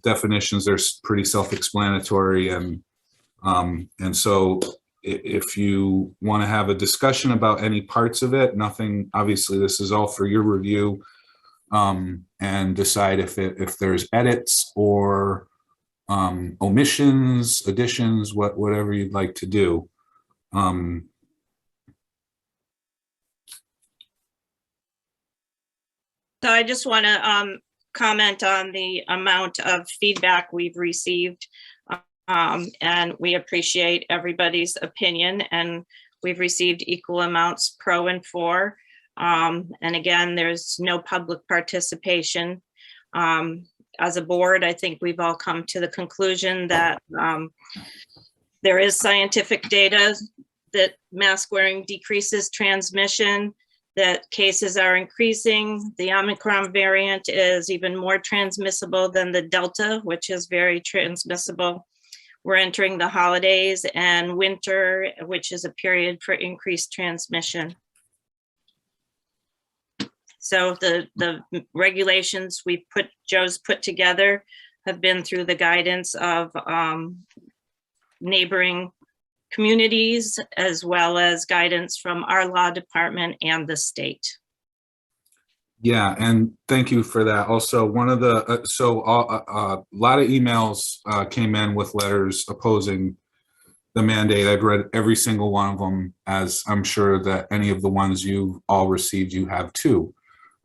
definitions are pretty self-explanatory, and so if you want to have a discussion about any parts of it, nothing, obviously this is all for your review, and decide if there's edits or omissions, additions, whatever you'd like to do. So I just want to comment on the amount of feedback we've received, and we appreciate everybody's opinion, and we've received equal amounts pro and for. And again, there's no public participation. As a board, I think we've all come to the conclusion that there is scientific data that mask wearing decreases transmission, that cases are increasing. The Omicron variant is even more transmissible than the Delta, which is very transmissible. We're entering the holidays and winter, which is a period for increased transmission. So the regulations Joe's put together have been through the guidance of neighboring communities, as well as guidance from our law department and the state. Yeah, and thank you for that. Also, one of the, a lot of emails came in with letters opposing the mandate. I've read every single one of them, as I'm sure that any of the ones you all received, you have too.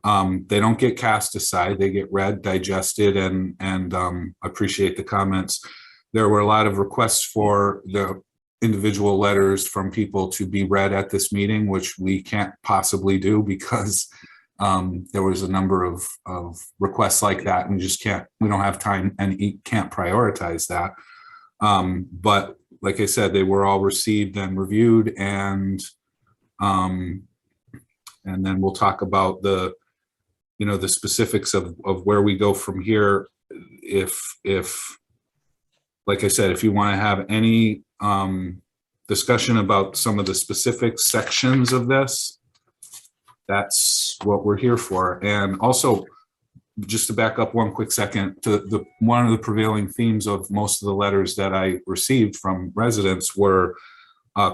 They don't get cast aside, they get read, digested, and appreciate the comments. There were a lot of requests for the individual letters from people to be read at this meeting, which we can't possibly do because there was a number of requests like that, and we don't have time and can't prioritize that. But like I said, they were all received and reviewed, and then we'll talk about the specifics of where we go from here. If like I said, if you want to have any discussion about some of the specific sections of this, that's what we're here for. And also, just to back up one quick second, to one of the prevailing themes of most of the letters that I received from residents were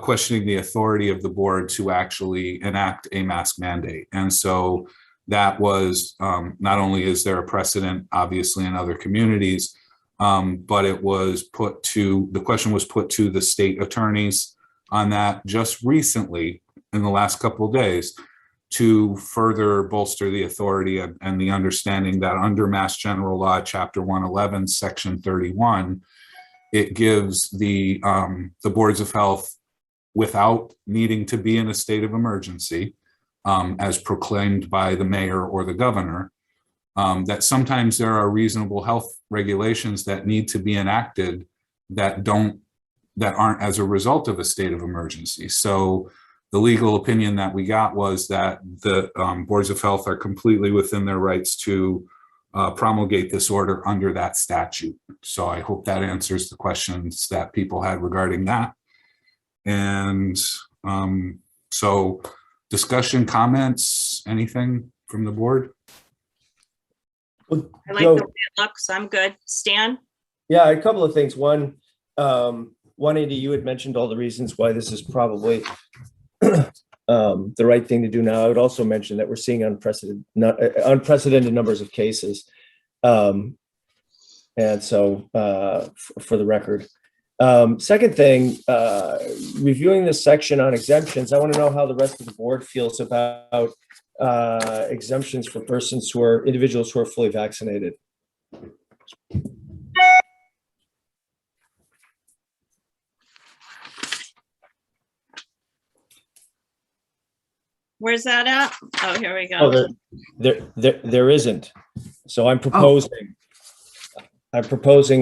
questioning the authority of the board to actually enact a mask mandate. And so that was, not only is there a precedent, obviously, in other communities, but the question was put to the state attorneys on that just recently in the last couple of days to further bolster the authority and the understanding that under Mass General Law, Chapter 111, Section 31, it gives the boards of health, without needing to be in a state of emergency, as proclaimed by the mayor or the governor, that sometimes there are reasonable health regulations that need to be enacted that aren't as a result of a state of emergency. So the legal opinion that we got was that the boards of health are completely within their rights to promulgate this order under that statute. So I hope that answers the questions that people had regarding that. And so discussion, comments, anything from the board? Well, I like Joe, the way it looks. I'm good. Stan? yeah, a couple of things. One, Andy, you had mentioned all the reasons why this is probably the right thing to do now. I would also mention that we're seeing unprecedented numbers of cases. And so for the record. Second thing, reviewing this section on exemptions, I want to know how the rest of the board feels about exemptions for individuals who are fully vaccinated. Where's that at? Oh, here we go. Oh, there isn't. So I'm proposing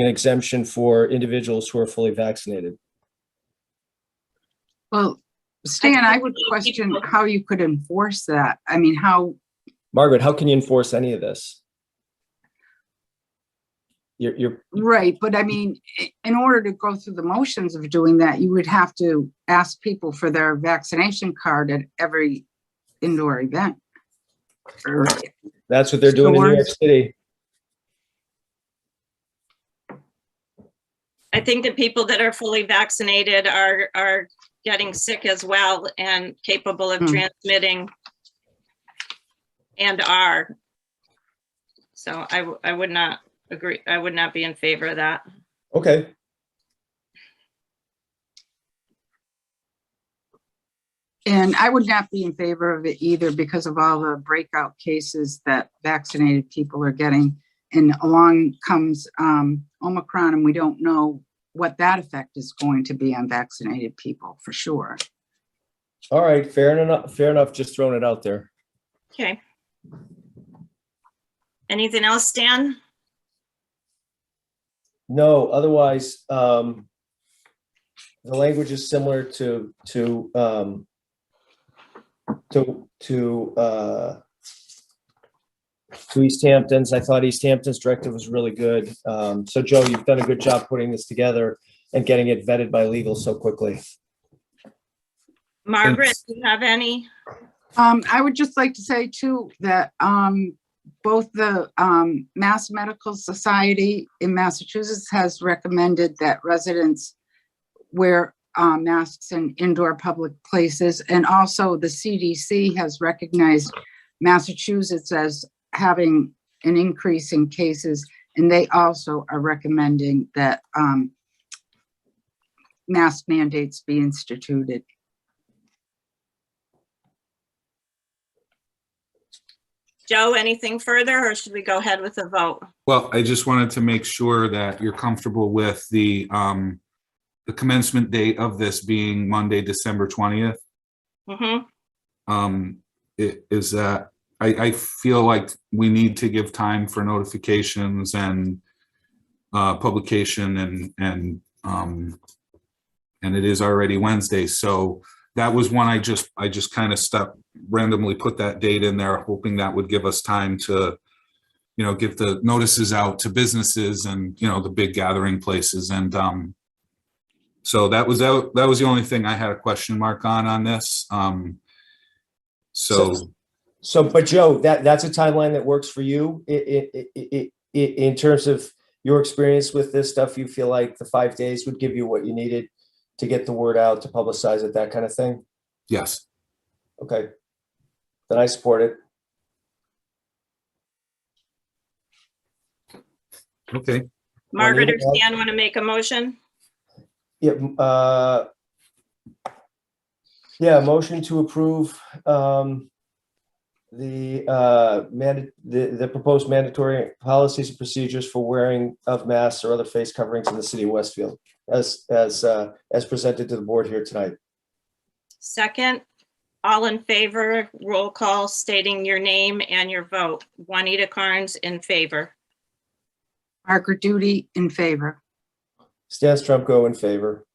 an exemption for individuals who are fully vaccinated. Well, Stan, I would question how you could enforce that. I mean, Margaret, how can you enforce any of this? You're right, but I mean, in order to go through the motions of doing that, you would have to ask people for their vaccination card at every indoor event. That's what they're doing in New York City. I think the people that are fully vaccinated are getting sick as well and capable of transmitting and are. So I would not agree. I would not be in favor of that. Okay. And I would not be in favor of it either because of all the breakout cases that vaccinated people are getting. And along comes Omicron, and we don't know what that effect is going to be on vaccinated people for sure. All right, fair enough. Fair enough. Just throwing it out there. Okay. Anything else, Stan? No, otherwise, the language is similar to East Hampton's. I thought East Hampton's directive was really good. So Joe, you've done a good job putting this together and getting it vetted by legal so quickly. Margaret, do you have any? I would just like to say too, that both the Mass Medical Society in Massachusetts has recommended that residents wear masks in indoor public places. And also the CDC has recognized Massachusetts as having an increase in cases. And they also are recommending that mask mandates be instituted. Joe, anything further, or should we go ahead with the vote? Well, I just wanted to make sure that you're comfortable with the commencement date of this being Monday, December 20th. Mm-hmm. Is that I feel like we need to give time for notifications and publication and it is already Wednesday. So that was one I just kind of randomly put that date in there, hoping that would give us time to, get the notices out to businesses and, the big gathering places. And so that was the only thing I had a question mark on this. But Joe, that's a timeline that works for you in terms of your experience with this stuff. You feel like the 5 days would give you what you needed to get the word out, to publicize it, that kind of thing? Yes. Okay. Then I support it. Okay. Margaret or Juanita? Stan want to make a motion? Yeah. Motion to approve the proposed mandatory policies and procedures for wearing of masks or other face coverings in the city of Westfield as presented to the board here tonight. Second, all in favor, roll call stating your name and your vote. Juanita Carnes in favor. Margaret Duty in favor. Stan Strumko in favor.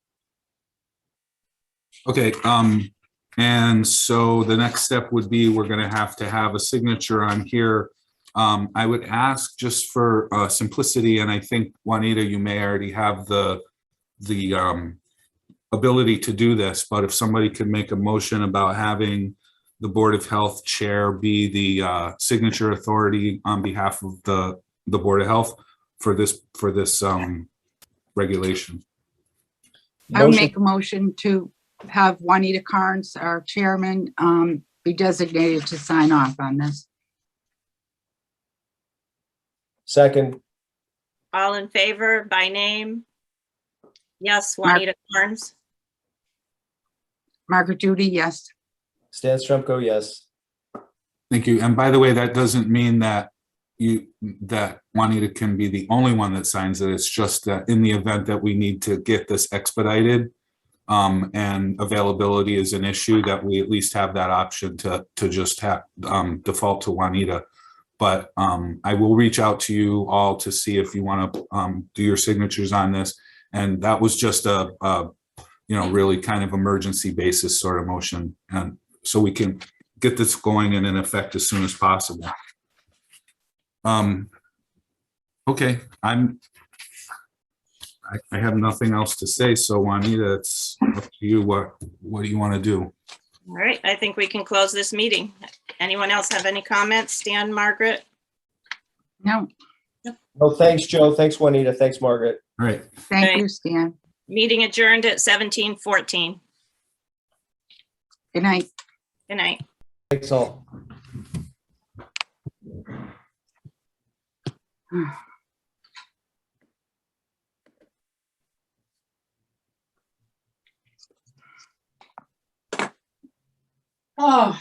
Okay. And so the next step would be we're going to have a signature on here. I would ask just for simplicity, and I think Juanita, you may already have the ability to do this, but if somebody could make a motion about having the Board of Health chair be the signature authority on behalf of the Board of Health for this regulation. I would Motion. make a motion to have Juanita Carnes, our chairman, be designated to sign off on this. Second. All in favor by name? Yes, Juanita Carnes. Margaret Duty, yes. Stan Strumko, yes. Thank you. And by the way, that doesn't mean that Juanita can be the only one that signs it. It's just that in the event that we need to get this expedited, and availability is an issue, that we at least have that option to just have default to Juanita. But I will reach out to you all to see if you want to do your signatures on this. And that was just a really kind of emergency basis sort of motion, and so we can get this going and in effect as soon as possible. Okay, I have nothing else to say, so Juanita, it's up to you. What do you want to do? All right, I think we can close this meeting. Anyone else have any comments? Stan, Margaret? No, Oh, thanks, Joe. Thanks, Juanita. Thanks, Margaret. All right. Thank Okay. you, Stan. Meeting adjourned at 17:14. Good night. Good night. Thanks all. Oh.